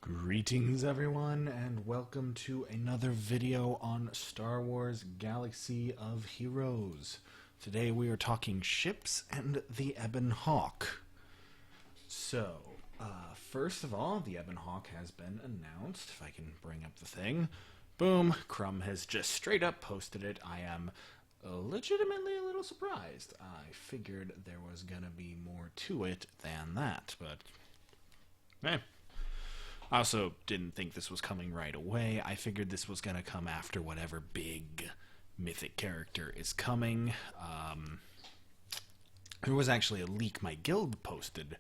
Greetings everyone, and welcome to another video on Star Wars Galaxy of Heroes. Today we are talking ships and the Ebon Hawk. So, first of all, the Ebon Hawk has been announced. If I can bring up the thing. Boom, Crumb has just straight up posted it. I am legitimately a little surprised. I figured there was gonna be more to it than that, but I also didn't think this was coming right away. I figured this was going to come after whatever big mythic character is coming. There was actually a leak my guild posted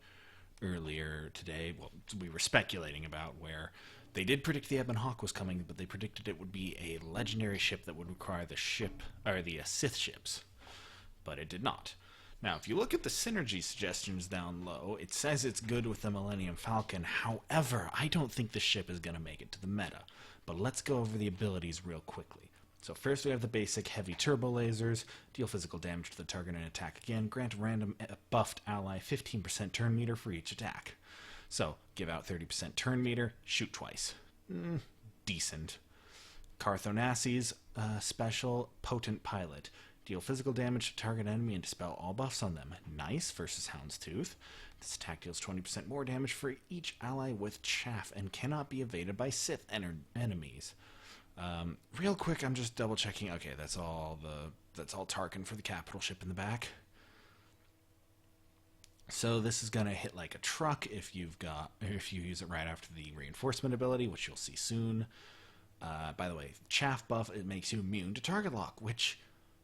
earlier today. Well, we were speculating about where they did predict the Ebon Hawk was coming, but they predicted it would be a legendary ship that would require the Sith ships. But it did not. Now, if you look at the synergy suggestions down low, it says it's good with the Millennium Falcon. However, I don't think the ship is going to make it to the meta. But let's go over the abilities real quickly. So first we have the basic heavy turbo lasers, deal physical damage to the target and attack again, grant a random buffed ally 15% turn meter for each attack. So, give out 30% turn meter, shoot twice. Decent. Carthonasi's special potent pilot. Deal physical damage to target enemy and dispel all buffs on them. Nice versus Houndstooth. This attack deals 20% more damage for each ally with chaff and cannot be evaded by Sith enemies. Real quick, I'm just double checking. Okay, that's all Tarkin for the capital ship in the back. So this is gonna hit like a truck if you use it right after the reinforcement ability, which you'll see soon. By the way, chaff buff, it makes you immune to target lock, which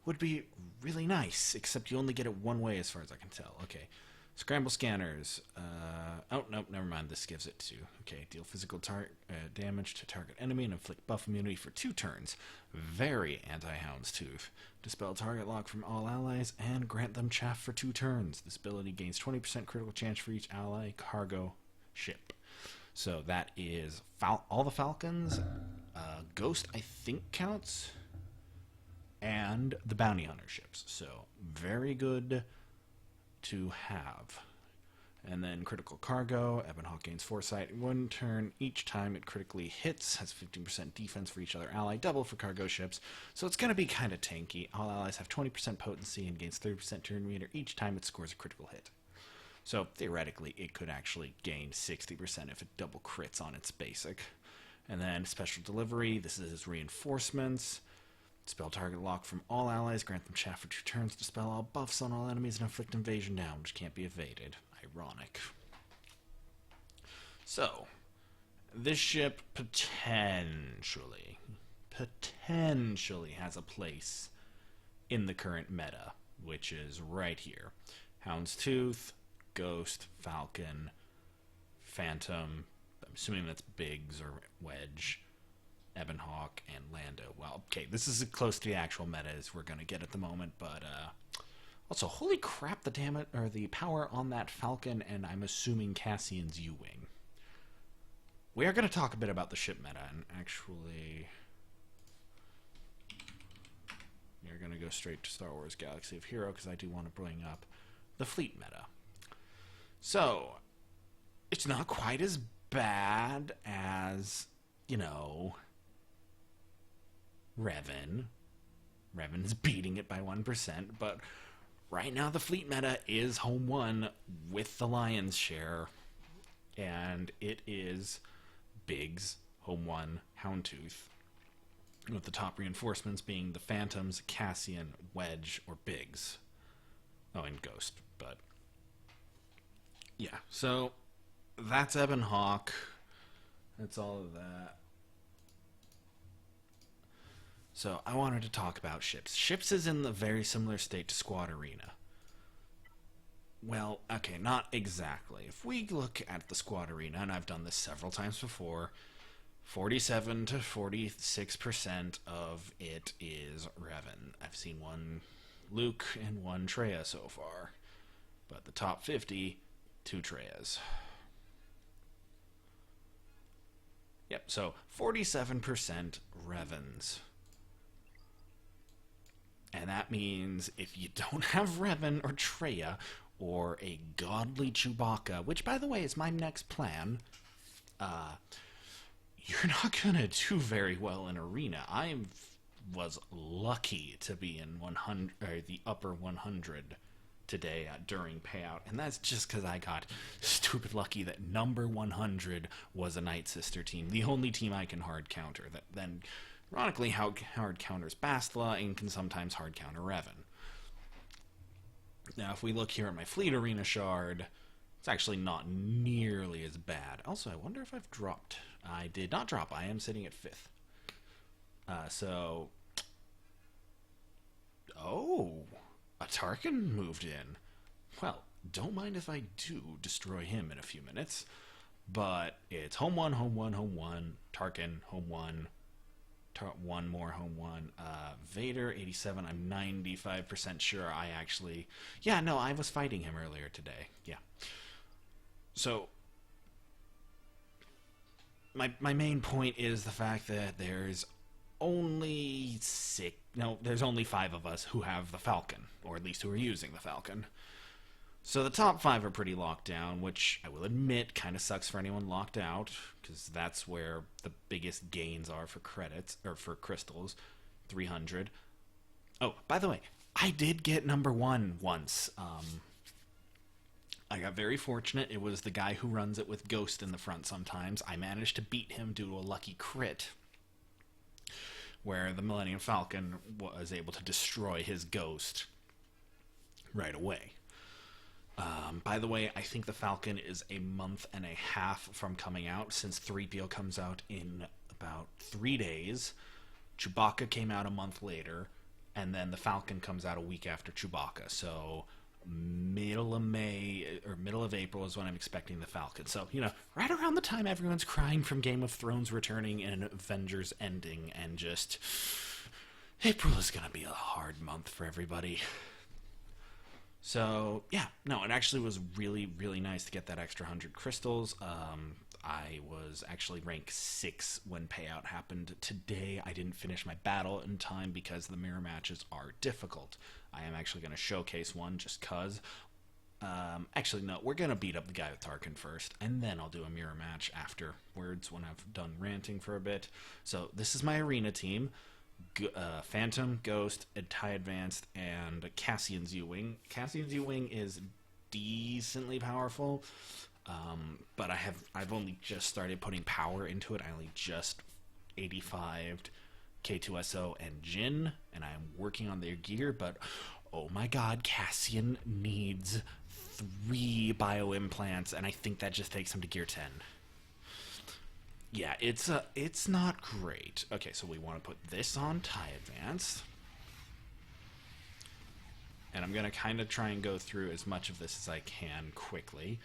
would be really nice, except you only get it one way as far as I can tell. Okay. Scramble scanners. Oh, nope, never mind. This gives it to... Okay, deal physical damage to target enemy and inflict buff immunity for 2 turns. Very anti-Houndstooth. Dispel target lock from all allies and grant them chaff for 2 turns. This ability gains 20% critical chance for each ally cargo ship. So that is all the Falcons. Ghost, I think, counts. And the bounty hunter ships. So, very good to have. And then critical cargo. Ebon Hawk gains foresight 1 turn each time it critically hits. Has 15% defense for each other ally. Double for cargo ships. So it's going to be kind of tanky. All allies have 20% potency and gains 30% turn meter each time it scores a critical hit. So, theoretically, it could actually gain 60% if it double crits on its basic. And then special delivery. This is reinforcements. Dispel target lock from all allies, grant them chaff for 2 turns, dispel all buffs on all enemies, and inflict invasion down, which can't be evaded. Ironic. So, this ship potentially has a place in the current meta, which is right here. Houndstooth, Ghost, Falcon, Phantom, I'm assuming that's Biggs or Wedge, Ebon Hawk, and Lando. Well, okay, this is as close to the actual meta as we're going to get at the moment, but also, holy crap, the power on that Falcon, and I'm assuming Casseon's U-Wing. We are going to talk a bit about the ship meta, and actually, we're going to go straight to Star Wars Galaxy of Heroes, because I do want to bring up the fleet meta. So, it's not quite as bad as, Revan's beating it by 1%, but right now the fleet meta is home 1 with the lion's share, and it is Biggs, home 1, Houndtooth, with the top reinforcements being the Phantoms, Casseon, Wedge, or Biggs. Oh, and Ghost, but yeah, so that's Ebon Hawk. That's all of that. So, I wanted to talk about ships. Ships is in the very similar state to Squad Arena. Well, okay, not exactly. If we look at the Squad Arena, and I've done this several times before, 47 to 46% of it is Revan. I've seen 1 Luke and 1 Traya so far. But the top 50, 2 Trayas. Yep, so 47% Revans. And that means if you don't have Revan or Traya, or a godly Chewbacca, which, by the way, is my next plan, you're not gonna do very well in arena. Was lucky to be in 100 or the upper 100 today during payout, and that's just because I got stupid lucky that number 100 was a Night Sister team, the only team I can hard counter. That then, ironically, hard counters Bastla and can sometimes hard counter Revan. Now, if we look here at my Fleet Arena shard, it's actually not nearly as bad. Also, I wonder if I've dropped. I did not drop. I am sitting at 5th. Oh, a Tarkin moved in. Well, don't mind if I do destroy him in a few minutes. But it's home 1, home 1, home 1. Tarkin, home 1. One more, home 1. Vader, 87. I'm 95% sure I actually... Yeah, no, I was fighting him earlier today. Yeah. So, my main point is the fact that there's only there's only 5 of us who have the Falcon, or at least who are using the Falcon. So the top 5 are pretty locked down, which I will admit kind of sucks for anyone locked out, because that's where the biggest gains are for credits, or for crystals, 300. Oh, by the way, I did get number 1 once. I got very fortunate. It was the guy who runs it with Ghost in the front sometimes. I managed to beat him due to a lucky crit, where the Millennium Falcon was able to destroy his Ghost right away. By the way, I think the Falcon is a month and a half from coming out, since 3PO comes out in about 3 days. Chewbacca came out a month later, and then the Falcon comes out a week after Chewbacca. So middle of May or middle of April is when I'm expecting the Falcon. So, right around the time everyone's crying from Game of Thrones returning and Avengers ending, and just April is gonna be a hard month for everybody. So, yeah, no, it actually was really, really nice to get that extra 100 crystals. I was actually rank 6 when payout happened today. I didn't finish my battle in time because the mirror matches are difficult. I am actually going to showcase one just because. Actually, no, we're going to beat up the guy with Tarkin first, and then I'll do a mirror match afterwards when I've done ranting for a bit. So, this is my arena team. Phantom, Ghost, TIE Advanced, and Casseon's U-Wing. Casseon's U-Wing is decently powerful, but I've only just started putting power into it. I only just 85'd K2SO and Jin, and I'm working on their gear, but oh my god, Casseon needs 3 bio-implants, and I think that just takes him to gear 10. Yeah, it's not great. Okay, so we want to put this on TIE Advanced. And I'm going to kind of try and go through as much of this as I can quickly.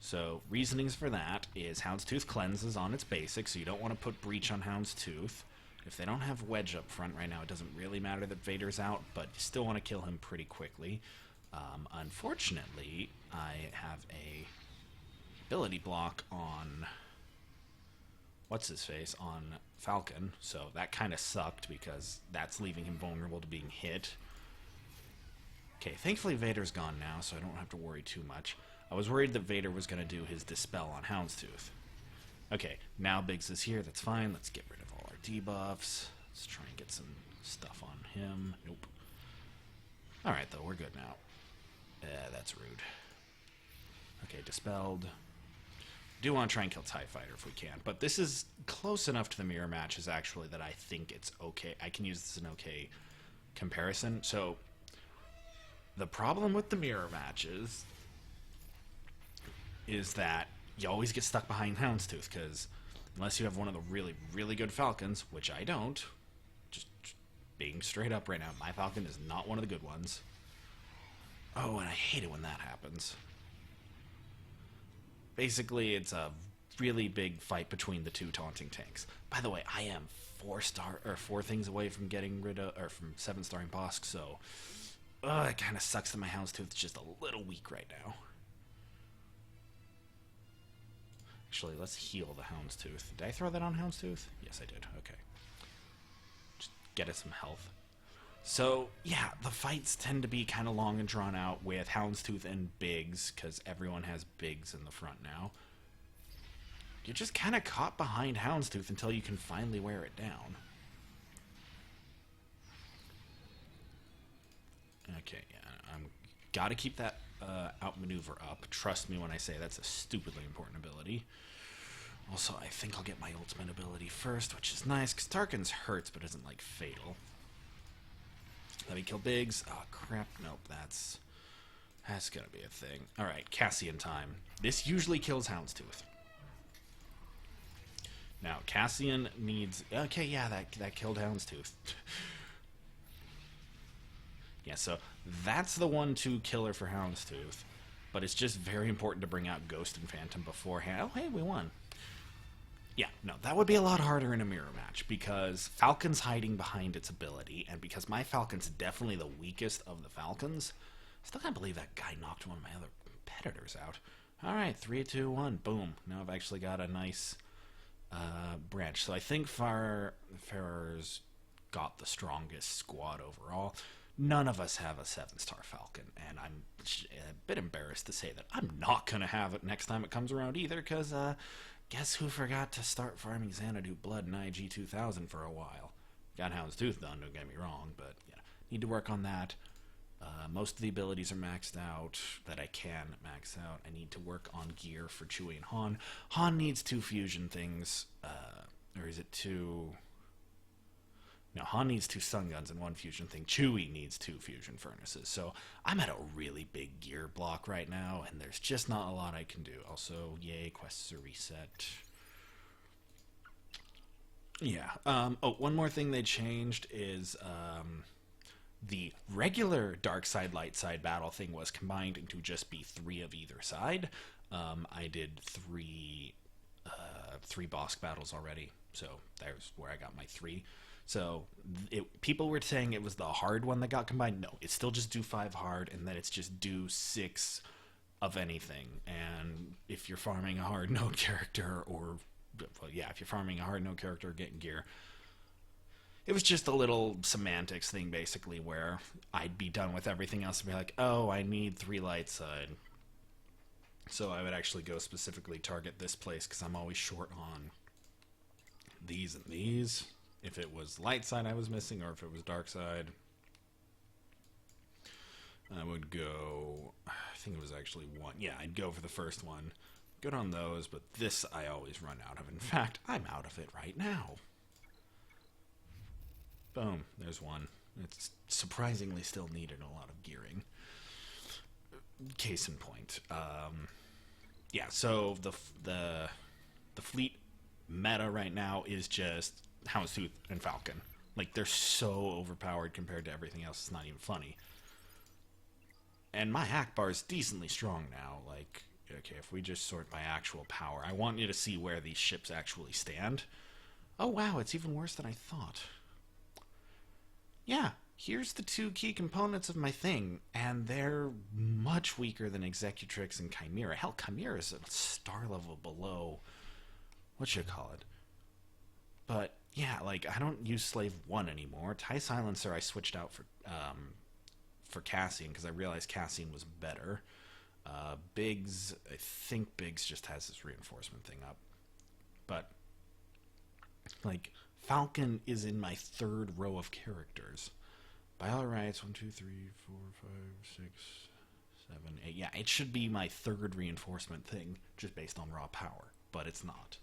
So, reasonings for that is Houndstooth cleanses on its basic, so you don't want to put Breach on Houndstooth. If they don't have Wedge up front right now, it doesn't really matter that Vader's out, but you still want to kill him pretty quickly. Unfortunately, I have a ability block on... what's-his-face on Falcon, so that kind of sucked because that's leaving him vulnerable to being hit. Okay, thankfully Vader's gone now, so I don't have to worry too much. I was worried that Vader was going to do his Dispel on Houndstooth. Okay, now Biggs is here, that's fine. Let's get rid of all our debuffs. Let's try and get some stuff on him. Nope. Alright, though, we're good now. That's rude. Okay, Dispelled. Do want to try and kill TIE Fighter if we can, but this is close enough to the mirror matches actually that I think it's okay. I can use this as an okay comparison. So the problem with the mirror matches is that you always get stuck behind Houndstooth, because unless you have one of the really, really good Falcons, which I don't, just being straight up right now, my Falcon is not one of the good ones. Oh, and I hate it when that happens. Basically, it's a really big fight between the 2 taunting tanks. By the way, I am 4 things away from getting rid of, or from 7-starring Bosk, so it kind of sucks that my Houndstooth is just a little weak right now. Actually, let's heal the Houndstooth. Did I throw that on Houndstooth? Yes, I did. Okay. Just get it some health. So, yeah, the fights tend to be kind of long and drawn out with Houndstooth and Biggs, because everyone has Biggs in the front now. you're just kind of caught behind Houndstooth until you can finally wear it down. Okay, yeah, I'm gotta keep that outmaneuver up. Trust me when I say that's a stupidly important ability. Also, I think I'll get my ultimate ability first, which is nice, because Tarkin's hurts, but isn't, like, fatal. Let me kill Biggs. Oh, crap. Nope, that's gonna be a thing. Alright, Casseon time. This usually kills Houndstooth. Now, Casseon needs... Okay, yeah, that killed Houndstooth. Yeah, so that's the 1-2 killer for Houndstooth. But it's just very important to bring out Ghost and Phantom beforehand. Oh, hey, we won. Yeah, no, that would be a lot harder in a mirror match, because Falcon's hiding behind its ability, and because my Falcon's definitely the weakest of the Falcons, I still can't believe that guy knocked one of my other competitors out. Alright, 3, 2, 1, boom. Now I've actually got a nice branch. So I think Farrer's got the strongest squad overall. None of us have a 7-star Falcon, and I'm a bit embarrassed to say that I'm not going to have it next time it comes around either, because guess who forgot to start farming Xanadu Blood in IG 2000 for a while? Got Houndstooth done, don't get me wrong, but yeah, need to work on that. Most of the abilities are maxed out that I can max out. I need to work on gear for Chewie and Han. Han needs 2 fusion things, or is it 2... No, Han needs 2 stun guns and 1 fusion thing. Chewie needs 2 fusion furnaces. So I'm at a really big gear block right now, and there's just not a lot I can do. Also, yay, quests are reset. Yeah. Oh, one more thing they changed is the regular dark side, light side battle thing was combined into just be 3 of either side. I did 3 Bosk battles already, so there's where I got my 3. So people were saying it was the hard one that got combined. No, it's still just do 5 hard, and then it's just do 6 of anything. And if you're farming a hard node character, or well, yeah, if you're farming a hard node character or getting gear, it was just a little semantics thing, basically, where I'd be done with everything else and be like, oh, I need 3 light side. So I would actually go specifically target this place, because I'm always short on these and these. If it was light side I was missing, or if it was dark side, I would go, I think it was actually 1. Yeah, I'd go for the first one. Good on those, but this I always run out of. In fact, I'm out of it right now. Boom, there's 1. It's surprisingly still needed a lot of gearing. Case in point. Yeah, so the fleet meta right now is just Houndstooth and Falcon. Like, they're so overpowered compared to everything else, it's not even funny. And my hack bar is decently strong now. Like, okay, if we just sort by actual power, I want you to see where these ships actually stand. Oh wow, it's even worse than I thought. Yeah, here's the 2 key components of my thing, and they're much weaker than Executrix and Chimera. Hell, Chimera is a star level below, whatchamacallit. But yeah, like, I don't use Slave 1 anymore. TIE Silencer I switched out for Casseon, because I realized Casseon was better. Biggs, I think Biggs just has this reinforcement thing up. But, like, Falcon is in my 3rd row of characters. By all rights, 1, 2, 3, 4, 5, 6, 7, 8. Yeah, it should be my 3rd reinforcement thing, just based on raw power, but it's not.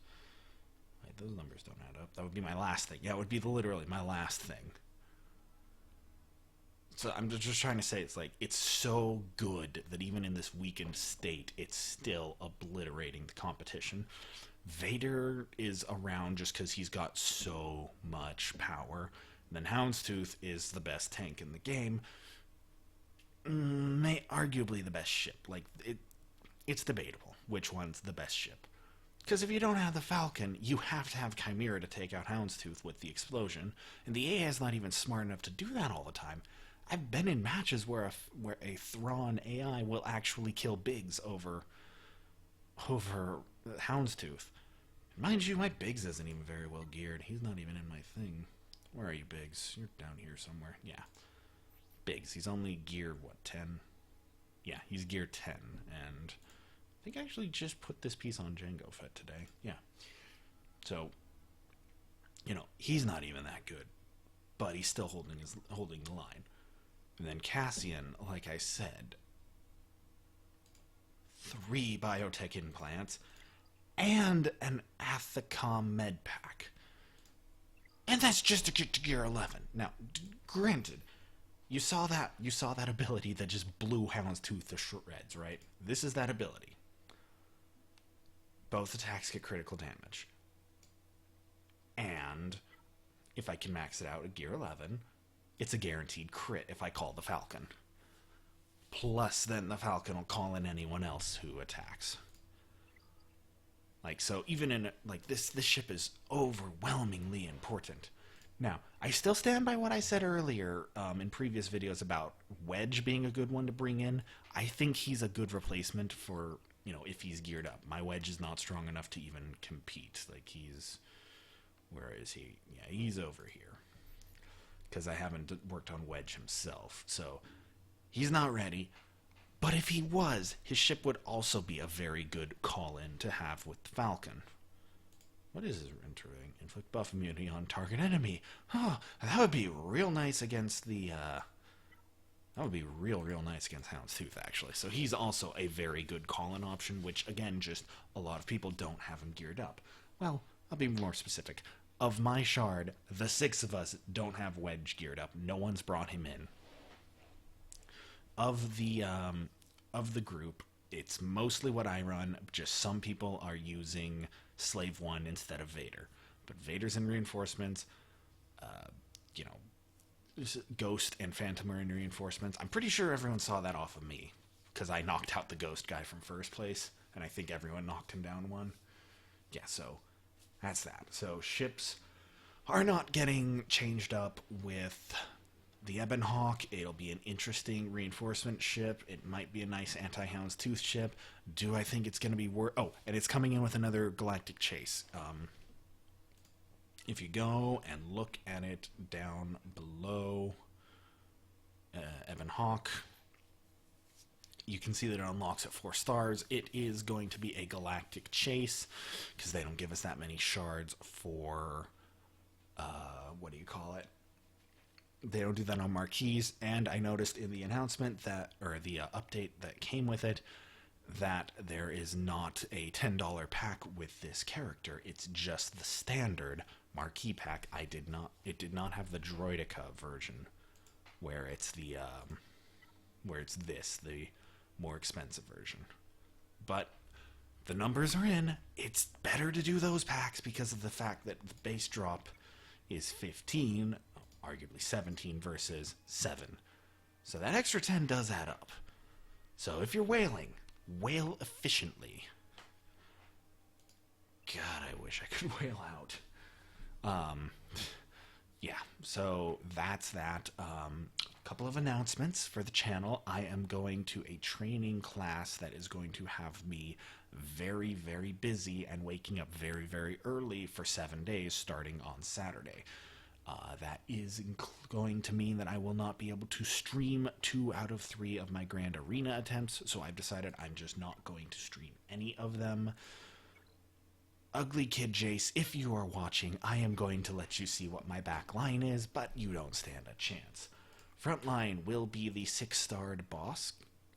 Wait, those numbers don't add up. That would be my last thing. Yeah, it would be literally my last thing. So I'm just trying to say, it's like, it's so good that even in this weakened state, it's still obliterating the competition. Vader is around just because he's got so much power. And then Houndstooth is the best tank in the game. Arguably the best ship. Like, it's debatable which one's the best ship. Because if you don't have the Falcon, you have to have Chimera to take out Houndstooth with the explosion. And the AI is not even smart enough to do that all the time. I've been in matches where a Thrawn AI will actually kill Biggs over Houndstooth. Mind you, my Biggs isn't even very well geared. He's not even in my thing. Where are you, Biggs? You're down here somewhere. Yeah. Biggs. He's only geared, what, 10? Yeah, he's geared 10. And I think I actually just put this piece on Django Fett today. Yeah. So, he's not even that good, but he's still holding the line. And then Casseon, like I said, 3 biotech implants and an Athacom med pack. And that's just to get to gear 11. Now, granted, you saw that ability that just blew Houndstooth to shreds, right? This is that ability. Both attacks get critical damage. And if I can max it out at gear 11, it's a guaranteed crit if I call the Falcon. Plus, then the Falcon will call in anyone else who attacks. So even in, this ship is overwhelmingly important. Now, I still stand by what I said earlier in previous videos about Wedge being a good one to bring in. I think he's a good replacement for, if he's geared up. My Wedge is not strong enough to even compete. Where is he? Yeah, he's over here. Because I haven't worked on Wedge himself. So, he's not ready. But if he was, his ship would also be a very good call-in to have with the Falcon. What is his entering? Inflict buff immunity on target enemy. Oh, that would be real nice against the, that would be real nice against Houndstooth, actually. So he's also a very good call-in option, which, again, just a lot of people don't have him geared up. Well, I'll be more specific. Of my shard, the 6 of us don't have Wedge geared up. No one's brought him in. Of the group, it's mostly what I run. Just some people are using Slave 1 instead of Vader. But Vader's in reinforcements. Ghost and Phantom are in reinforcements. I'm pretty sure everyone saw that off of me, because I knocked out the Ghost guy from first place, and I think everyone knocked him down 1. Yeah, so that's that. So ships are not getting changed up with the Ebon Hawk. It'll be an interesting reinforcement ship. It might be a nice anti-Houndstooth ship. Do I think it's going to be worth... Oh, and it's coming in with another Galactic Chase. If you go and look at it down below Ebon Hawk, you can see that it unlocks at 4 stars. It is going to be a Galactic Chase, because they don't give us that many shards for... what do you call it? They don't do that on marquees, and I noticed in the announcement that, or the update that came with it, that there is not a $10 pack with this character. It's just the standard marquee pack. It did not have the Droidica version, where it's the more expensive version. But the numbers are in. It's better to do those packs because of the fact that the base drop is 15, arguably 17 versus 7. So that extra 10 does add up. So if you're whaling, whale efficiently. God, I wish I could whale out. Yeah, so that's that. Couple of announcements for the channel. I am going to a training class that is going to have me very, very busy and waking up very, very early for 7 days starting on Saturday. That is going to mean that I will not be able to stream 2 out of 3 of my Grand Arena attempts, so I've decided I'm just not going to stream any of them. Ugly Kid Jace, if you are watching, I am going to let you see what my back line is, but you don't stand a chance. Front line will be the 6-starred boss,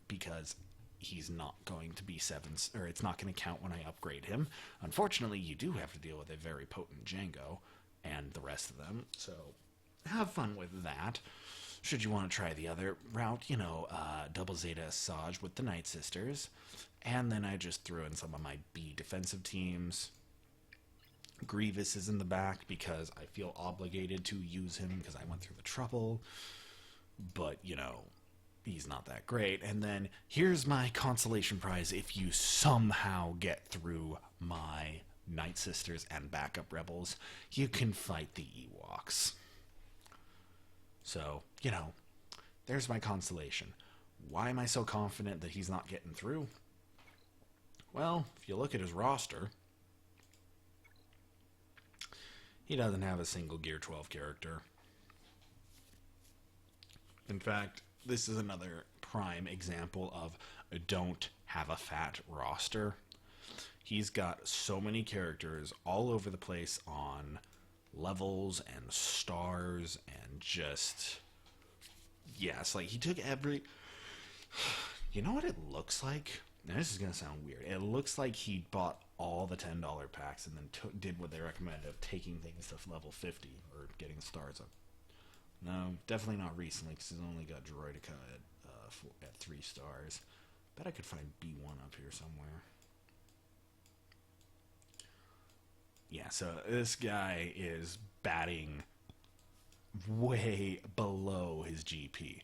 because he's not going to be 7, or it's not going to count when I upgrade him. Unfortunately, you do have to deal with a very potent Django and the rest of them, so have fun with that. Should you want to try the other route, double Zeta Asajj with the Night Sisters, and then I just threw in some of my B defensive teams. Grievous is in the back because I feel obligated to use him because I went through the trouble, but, he's not that great. And then here's my consolation prize if you somehow get through my Night Sisters and backup rebels. You can fight the Ewoks. So, there's my consolation. Why am I so confident that he's not getting through? Well, if you look at his roster, he doesn't have a single Gear 12 character. In fact, this is another prime example of don't have a fat roster. He's got so many characters all over the place on levels and stars and just... Yes, like he took every... You know what it looks like? Now, this is going to sound weird. It looks like he bought all the $10 packs and then did what they recommended of taking things to level 50 or getting stars up. No, definitely not recently because he's only got Droidica at 3 stars. Bet I could find B1 up here somewhere. Yeah, so this guy is batting way below his GP.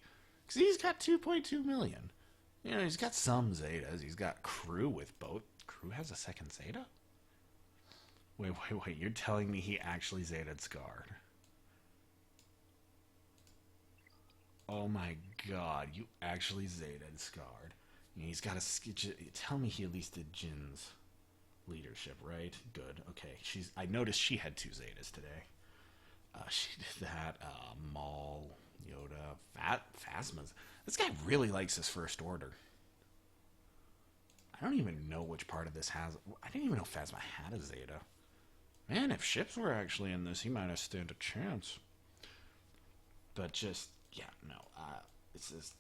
Because he's got 2.2 million. You know, he's got some Zetas. He's got Crew with both. Crew has a second Zeta? Wait. You're telling me he actually Zeta'd Scarred? Oh my god, you actually Zeta'd Scarred. He's got a... Tell me he at least did Jin's leadership, right? Good. Okay. I noticed she had 2 Zetas today. She did that. Maul, Yoda, Phasma's. This guy really likes his First Order. I don't even know which part of this has... I didn't even know Phasma had a Zeta. Man, if ships were actually in this, he might have stood a chance. But just... Yeah, no.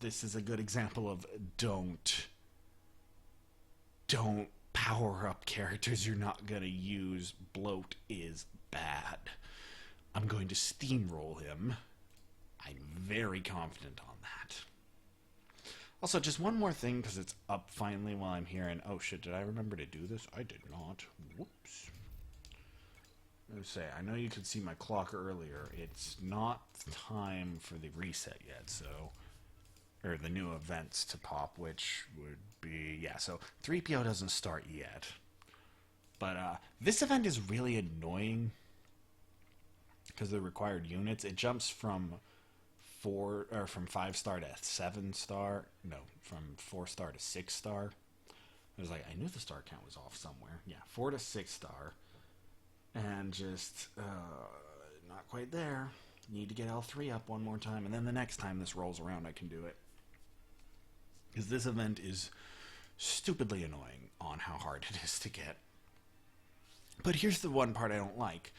This is a good example of don't power up characters you're not going to use. Bloat is bad. I'm going to steamroll him. I'm very confident on that. Also, just one more thing, because it's up finally while I'm here, and oh shit, did I remember to do this? I did not. Whoops. I know you could see my clock earlier. It's not time for the reset yet, so... Or the new events to pop, which would be... Yeah, so 3PO doesn't start yet. But this event is really annoying because the required units. It jumps from 5 star to 7 star. No, from 4 star to 6 star. I was like, I knew the star count was off somewhere. Yeah, 4 to 6 star. And just not quite there. Need to get L3 up one more time, and then the next time this rolls around I can do it. Because this event is stupidly annoying on how hard it is to get. But here's the one part I don't like.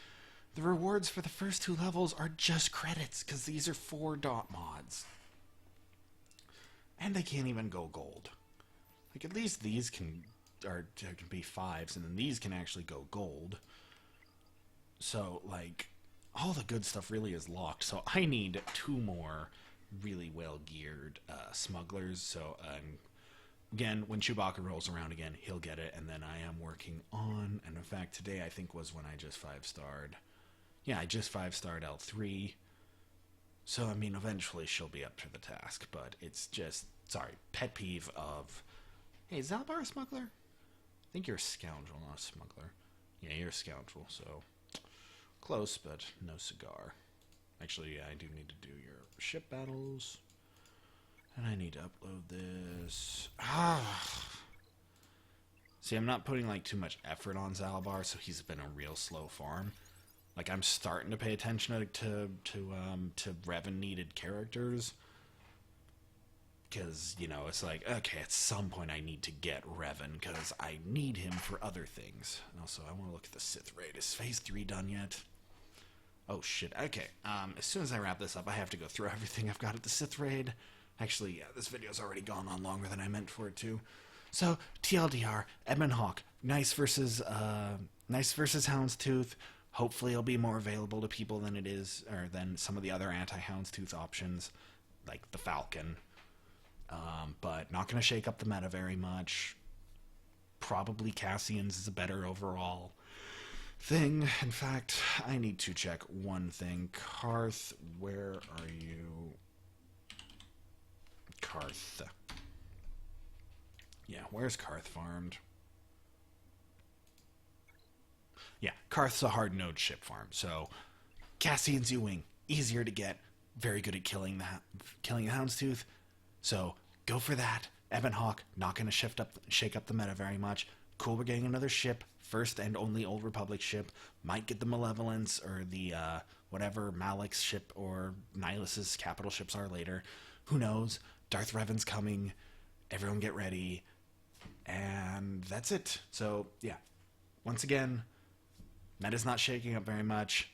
The rewards for the first 2 levels are just credits, because these are 4 dot mods. And they can't even go gold. Like, at least these can be 5s, and then these can actually go gold. So, like, all the good stuff really is locked. So I need 2 more really well-geared smugglers. So, again, when Chewbacca rolls around again, he'll get it. And then I am working on... And, in fact, today I think was when I just 5-starred... Yeah, I just 5-starred L3. So, I mean, eventually she'll be up to the task. But it's just... Sorry, pet peeve of... Hey, is Zalbar a smuggler? I think you're a scoundrel, not a smuggler. Yeah, you're a scoundrel, so... Close, but no cigar. Actually, yeah, I do need to do your ship battles. And I need to upload this. See, I'm not putting, like, too much effort on Zalbar, so he's been a real slow farm. Like, I'm starting to pay attention to Revan-needed characters. Because, you know, it's like, okay, at some point I need to get Revan, because I need him for other things. And also, I want to look at the Sith raid. Is Phase 3 done yet? Oh, shit. Okay, as soon as I wrap this up, I have to go through everything I've got at the Sith raid. Actually, yeah, this video's already gone on longer than I meant for it to. So, TLDR, Ebon Hawk, nice versus Houndstooth. Hopefully it'll be more available to people than it is, or than some of the other anti-Houndstooth options, like the Falcon. But not going to shake up the meta very much. Probably Casseon's is a better overall thing. In fact, I need to check one thing. Karth, where are you? Karth. Yeah, where's Karth farmed? Yeah, Karth's a hard node ship farm. So, Casseon's U-Wing, easier to get, very good at killing the Houndstooth. So, go for that. Ebon Hawk, not going to shake up the meta very much. Cool, we're getting another ship. First and only Old Republic ship. Might get the Malevolence or the, whatever Malik's ship or Nihilus's capital ships are later. Who knows? Darth Revan's coming. Everyone get ready. And that's it. So, yeah. Once again, meta's not shaking up very much.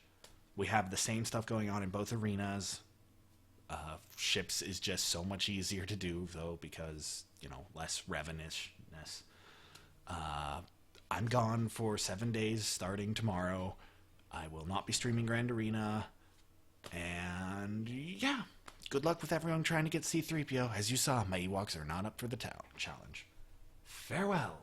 We have the same stuff going on in both arenas. Ships is just so much easier to do, though, because, less revenueness. I'm gone for 7 days starting tomorrow. I will not be streaming Grand Arena. And, yeah. Good luck with everyone trying to get C-3PO. As you saw, my Ewoks are not up for the challenge. Farewell.